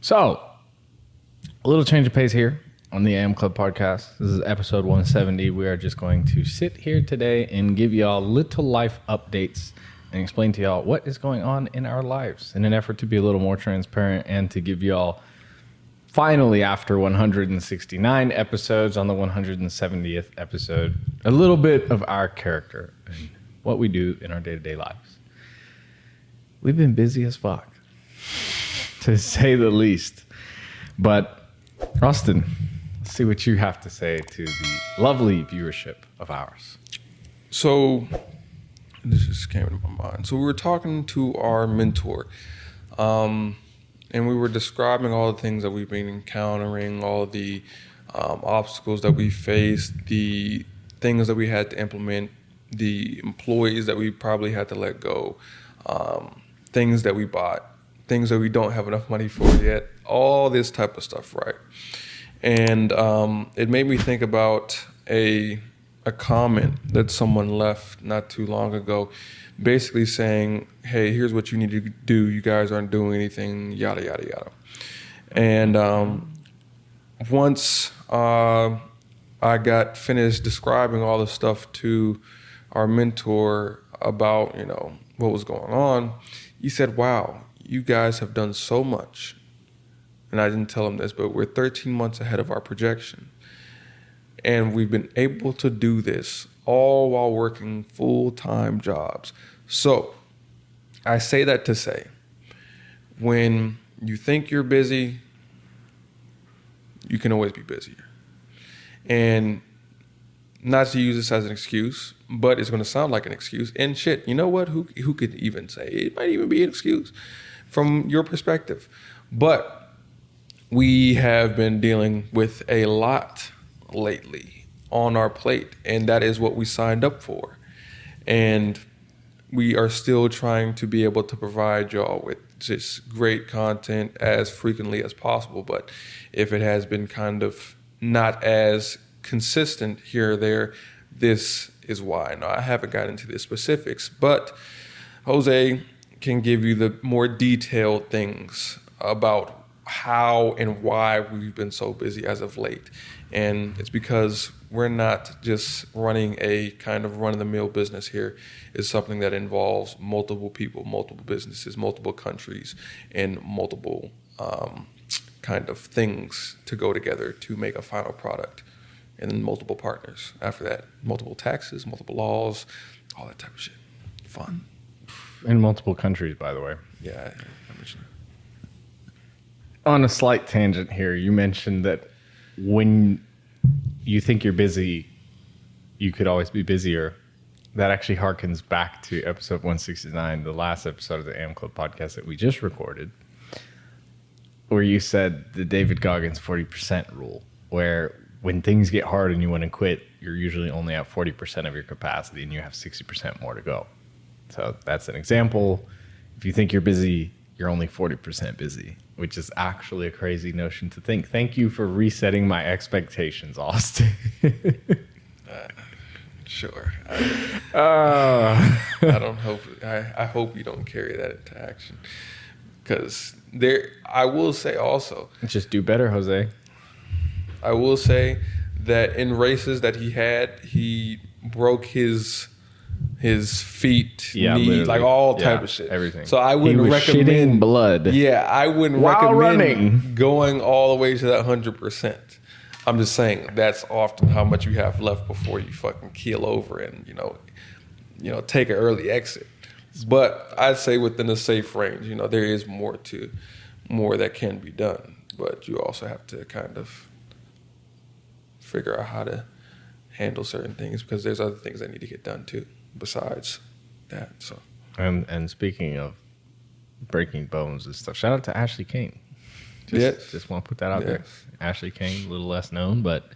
So, a little change of pace here on the AM Club podcast. This is episode 170. We are just going to sit here today and give y'all little life updates and explain to y'all what is going on in our lives in an effort to be a little more transparent and to give y'all, finally, after 169 episodes on the 170th episode, a little bit of our character and what we do in our day-to-day lives. We've been busy as fuck, to say the least. But, Austin, let's see what you have to say to the lovely viewership of ours. So, this just came into my mind. So, we were talking to our mentor, and we were describing all the things that we've been encountering, all the obstacles that we faced, the things that we had to implement, the employees that we probably had to let go, things that we bought, things that we don't have enough money for yet, all this type of stuff, right? And it made me think about a comment that someone left not too long ago, basically saying, hey, here's what you need to do. You guys aren't doing anything, yada, yada, yada. And once I got finished describing all the stuff to our mentor about, what was going on, he said, wow, you guys have done so much. And I didn't tell him this, but we're 13 months ahead of our projection. And we've been able to do this all while working full-time jobs. So I say that to say, when you think you're busy, you can always be busier. And not to use this as an excuse, but it's going to sound like an excuse. And shit, you know what? Who could even say it? It might even be an excuse from your perspective. But we have been dealing with a lot lately on our plate, and that is what we signed up for. And we are still trying to be able to provide y'all with just great content as frequently as possible. But if it has been kind of not as consistent here or there, this is why. Now, I haven't gotten into the specifics, but Jose can give you the more detailed things about how and why we've been so busy as of late. And it's because we're not just running a kind of run-of-the-mill business here. It's something that involves multiple people, multiple businesses, multiple countries, and multiple kind of things to go together to make a final product. And then multiple partners after that. Multiple taxes, multiple laws, all that type of shit. Fun. In multiple countries, by the way. Yeah, I mentioned that. On a slight tangent here, you mentioned that when you think you're busy, you could always be busier. That actually harkens back to episode 169, the last episode of the AM Club podcast that we just recorded, where you said the David Goggins 40% rule, where when things get hard and you want to quit, you're usually only at 40% of your capacity and you have 60% more to go. So that's an example. If you think you're busy, you're only 40% busy, which is actually a crazy notion to think. Thank you for resetting my expectations, Austin. Sure. I hope you don't carry that into action. Because I will say also. Just do better, Jose. I will say that in races that he broke his feet, knees, like all type of shit. Everything. So I wouldn't recommend shitting blood. Yeah, I wouldn't recommend running. Going all the way to that 100%. I'm just saying that's often how much you have left before you fucking keel over and take an early exit. But I'd say within a safe range, there is more that can be done. But you also have to kind of figure out how to handle certain things because there's other things that need to get done too besides that. So and speaking of breaking bones and stuff, shout out to Ashley Kane. Just want to put that out there. Ashley Kane, a little less known, but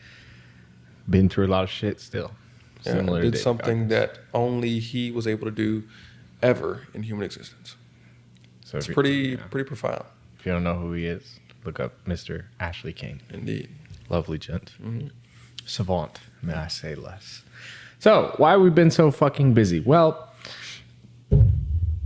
been through a lot of shit still. Similar did something that only he was able to do ever in human existence. So it's pretty profound. If you don't know who he is, look up Mr. Ashley Kane. Indeed. Lovely gent. Mm-hmm. Savant, may I say less. So, why have we been so fucking busy? Well,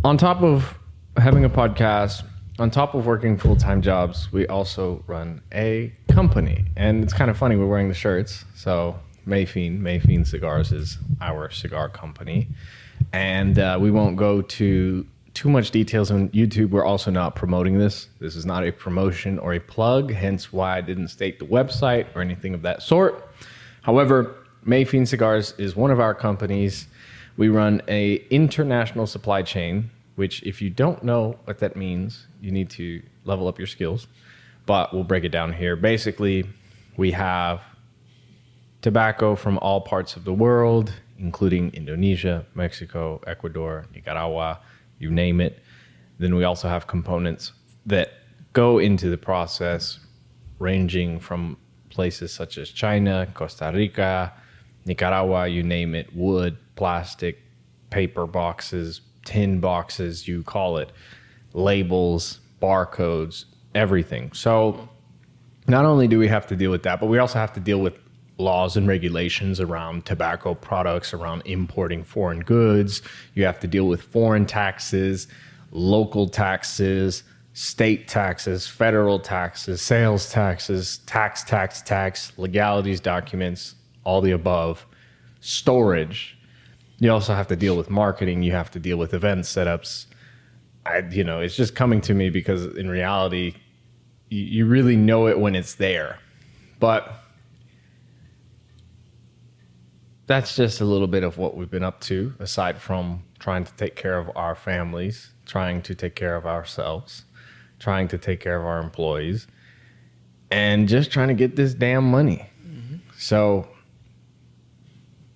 on top of having a podcast, on top of working full-time jobs, we also run a company. And it's kind of funny, we're wearing the shirts. So Mayfiend Cigars is our cigar company. And we won't go to too much details on YouTube. We're also not promoting this. This is not a promotion or a plug, hence why I didn't state the website or anything of that sort. However, Mayfiend Cigars is one of our companies. We run a international supply chain, which if you don't know what that means, you need to level up your skills. But we'll break it down here. Basically, we have tobacco from all parts of the world, including Indonesia, Mexico, Ecuador, Nicaragua, you name it. Then we also have components that go into the process, ranging from places such as China, Costa Rica, Nicaragua, you name it, wood, plastic, paper boxes, tin boxes, you call it, labels, barcodes, everything. So not only do we have to deal with that, but we also have to deal with laws and regulations around tobacco products, around importing foreign goods. You have to deal with foreign taxes, local taxes, state taxes, federal taxes, sales taxes, tax, legalities, documents, all the above, storage. You also have to deal with marketing. You have to deal with event setups. It's just coming to me because in reality, you really know it when it's there. But that's just a little bit of what we've been up to, aside from trying to take care of our families, trying to take care of ourselves, trying to take care of our employees, and just trying to get this damn money. Mm-hmm. So,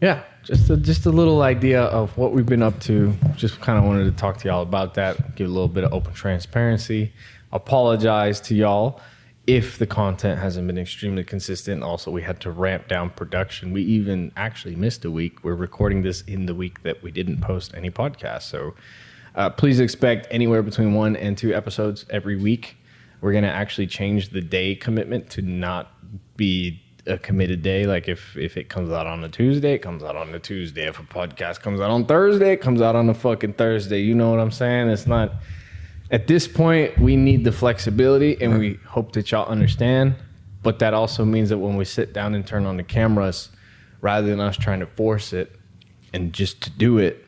yeah, just a little idea of what we've been up to. Just kind of wanted to talk to y'all about that, give a little bit of open transparency. Apologize to y'all if the content hasn't been extremely consistent. Also, we had to ramp down production. We even actually missed a week. We're recording this in the week that we didn't post any podcast. So please expect anywhere between 1 and 2 episodes every week. We're going to actually change the day commitment to not be a committed day. Like if it comes out on a Tuesday, it comes out on a Tuesday. If a podcast comes out on Thursday, it comes out on a fucking Thursday. You know what I'm saying? It's not... At this point, we need the flexibility, and we hope that y'all understand. But that also means that when we sit down and turn on the cameras, rather than us trying to force it and just to do it,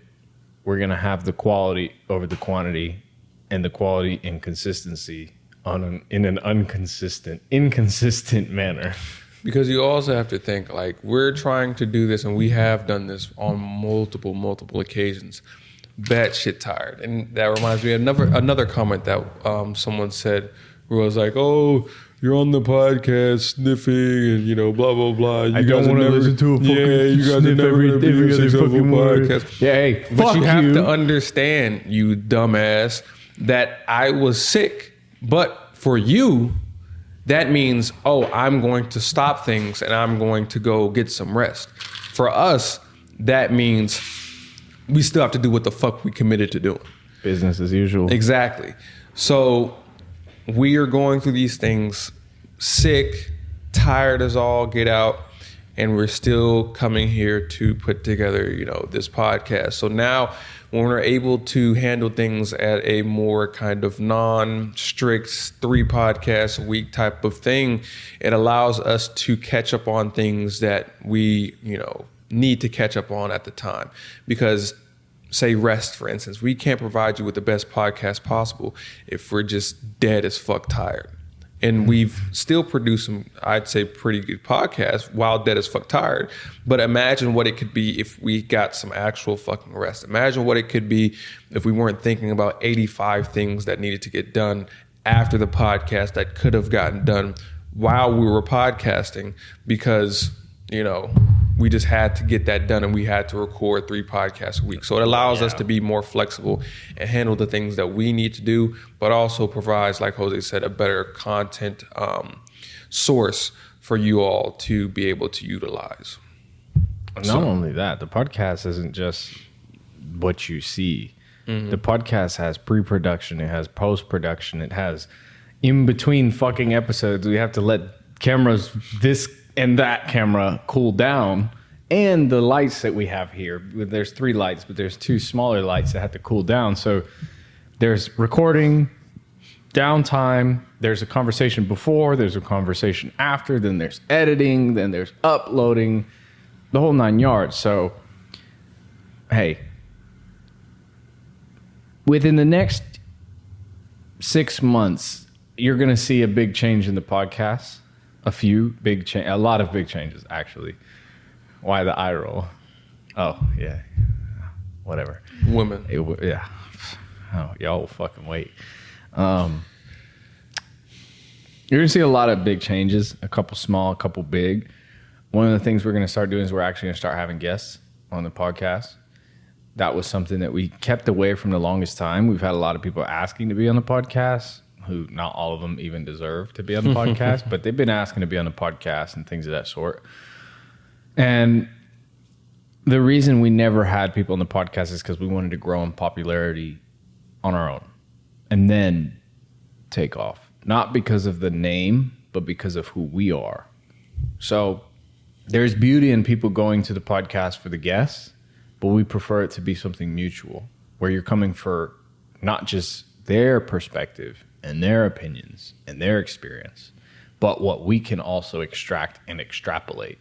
we're going to have the quality over the quantity and the quality and consistency in an inconsistent manner. Because you also have to think, like, we're trying to do this, and we have done this on multiple occasions. Batshit tired. And that reminds me of another comment that someone said, where I was like, oh, you're on the podcast sniffing and, blah, blah, blah. I don't want to listen to a fucking you guys are never going to be a successful podcast. Yeah, hey, but you have to understand, you dumbass, that I was sick. But for you, that means, I'm going to stop things and I'm going to go get some rest. For us, that means we still have to do what the fuck we committed to doing. Business as usual. Exactly. So we are going through these things sick, tired as all get out, and we're still coming here to put together, this podcast. So now when we're able to handle things at a more kind of non-strict 3 podcasts a week type of thing, it allows us to catch up on things that we, need to catch up on at the time. Because say rest, for instance, we can't provide you with the best podcast possible if we're just dead as fuck tired. And we've still produced some, I'd say, pretty good podcasts while dead as fuck tired. But imagine what it could be if we got some actual fucking rest. Imagine what it could be if we weren't thinking about 85 things that needed to get done after the podcast that could have gotten done while we were podcasting because, we just had to get that done and we had to record 3 podcasts a week. So it allows us to be more flexible and handle the things that we need to do, but also provides, like Jose said, a better content source for you all to be able to utilize. Not only that, the podcast isn't just what you see. Mm-hmm. The podcast has pre-production, it has post-production, it has in between fucking episodes. We have to let cameras this and that camera cool down, and the lights that we have here, there's 3 lights, but there's 2 smaller lights that have to cool down. So there's recording, downtime. There's a conversation before, there's a conversation after, then there's editing, then there's uploading, the whole 9 yards. So, hey, within the next 6 months, you're going to see a big change in the podcast. A lot of big changes, actually. Why the eye roll? Oh, yeah. Whatever. Women. Yeah. Oh, y'all will fucking wait. You're going to see a lot of big changes, a couple small, a couple big. One of the things we're going to start doing is we're actually going to start having guests on the podcast. That was something that we kept away from the longest time. We've had a lot of people asking to be on the podcast, who not all of them even deserve to be on the podcast, but they've been asking to be on the podcast and things of that sort. And the reason we never had people on the podcast is because we wanted to grow in popularity on our own and then take off. Not because of the name, but because of who we are. So there's beauty in people going to the podcast for the guests, but we prefer it to be something mutual, where you're coming for not just their perspective and their opinions and their experience, but what we can also extract and extrapolate.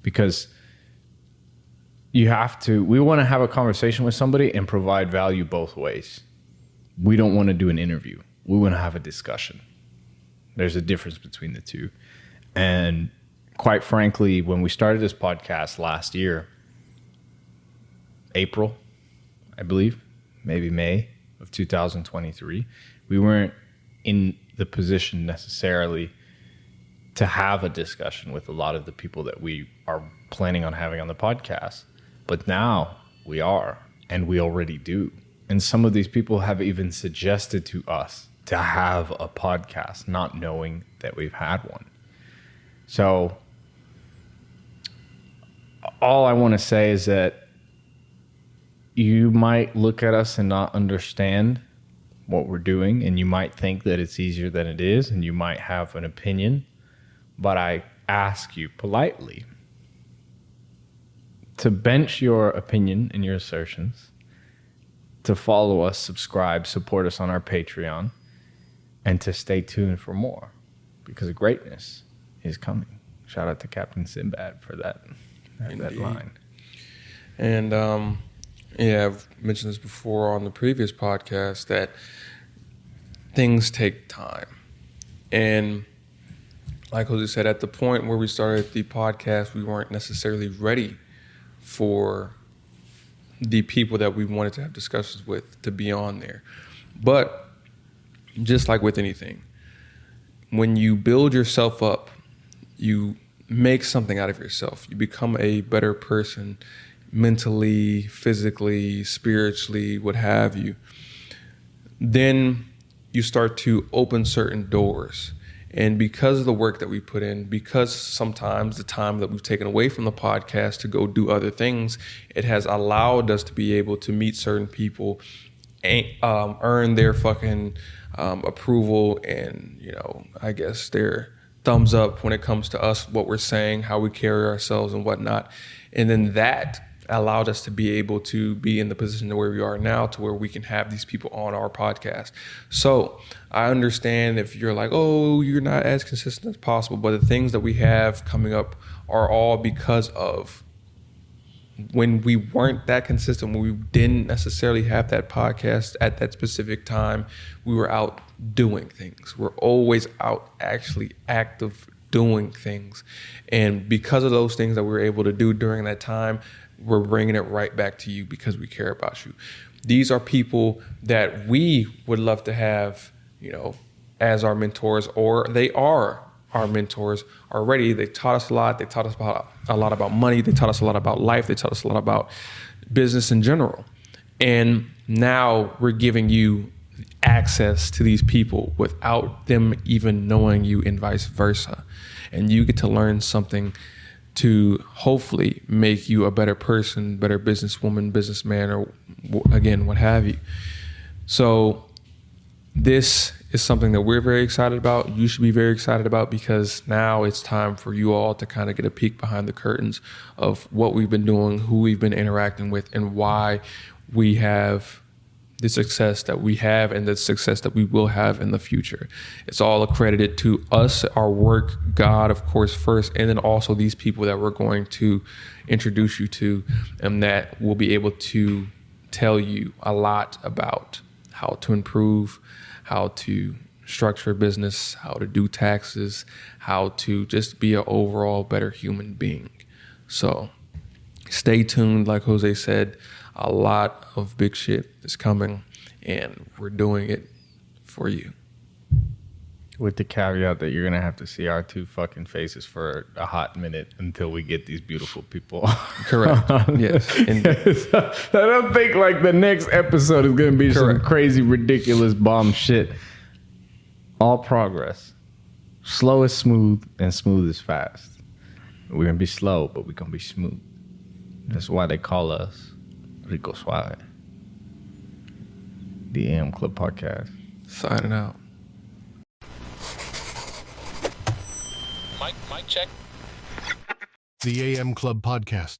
Because we want to have a conversation with somebody and provide value both ways. We don't want to do an interview. We want to have a discussion. There's a difference between the two. And quite frankly, when we started this podcast last year, April, I believe, maybe May of 2023, we weren't in the position necessarily to have a discussion with a lot of the people that we are planning on having on the podcast. But now we are, and we already do. And some of these people have even suggested to us to have a podcast, not knowing that we've had one. So all I want to say is that you might look at us and not understand what we're doing, and you might think that it's easier than it is, and you might have an opinion, but I ask you politely to bench your opinion and your assertions, to follow us, subscribe, support us on our Patreon, and to stay tuned for more, because greatness is coming. Shout out to Captain Sinbad for that line. And I've mentioned this before on the previous podcast, that things take time. And like Jose said, at the point where we started the podcast, we weren't necessarily ready for the people that we wanted to have discussions with to be on there. But just like with anything, when you build yourself up, you make something out of yourself. You become a better person mentally, physically, spiritually, what have you. Then you start to open certain doors. And because of the work that we put in, because sometimes the time that we've taken away from the podcast to go do other things, it has allowed us to be able to meet certain people, earn their fucking approval and, I guess their thumbs up when it comes to us, what we're saying, how we carry ourselves and whatnot. And then that allowed us to be able to be in the position where we are now, to where we can have these people on our podcast. So I understand if you're like, oh, you're not as consistent as possible, but the things that we have coming up are all because of when we weren't that consistent, when we didn't necessarily have that podcast at that specific time, we were out doing things. We're always out actually active doing things. And because of those things that we were able to do during that time, we're bringing it right back to you because we care about you. These are people that we would love to have, as our mentors, or they are our mentors already. They taught us a lot. They taught us a lot about money. They taught us a lot about life. They taught us a lot about business in general. And now we're giving you access to these people without them even knowing you, and vice versa. And you get to learn something to hopefully make you a better person, better businesswoman, businessman, or again, what have you. So this is something that we're very excited about. You should be very excited about, because now it's time for you all to kind of get a peek behind the curtains of what we've been doing, who we've been interacting with, and why we have the success that we have and the success that we will have in the future. It's all accredited to us, our work, God, of course, first, and then also these people that we're going to introduce you to, and that will be able to tell you a lot about how to improve, how to structure a business, how to do taxes, how to just be an overall better human being. So stay tuned. Like Jose said, a lot of big shit is coming, and we're doing it for you. With the caveat that you're going to have to see our two fucking faces for a hot minute until we get these beautiful people. Correct. Yes. I don't think like the next episode is going to be some crazy, ridiculous bomb shit. All progress. Slow is smooth and smooth is fast. We're going to be slow, but we're going to be smooth. That's why they call us Rico Suave. The AM Club Podcast. Signing out. Mic check. The AM Club Podcast.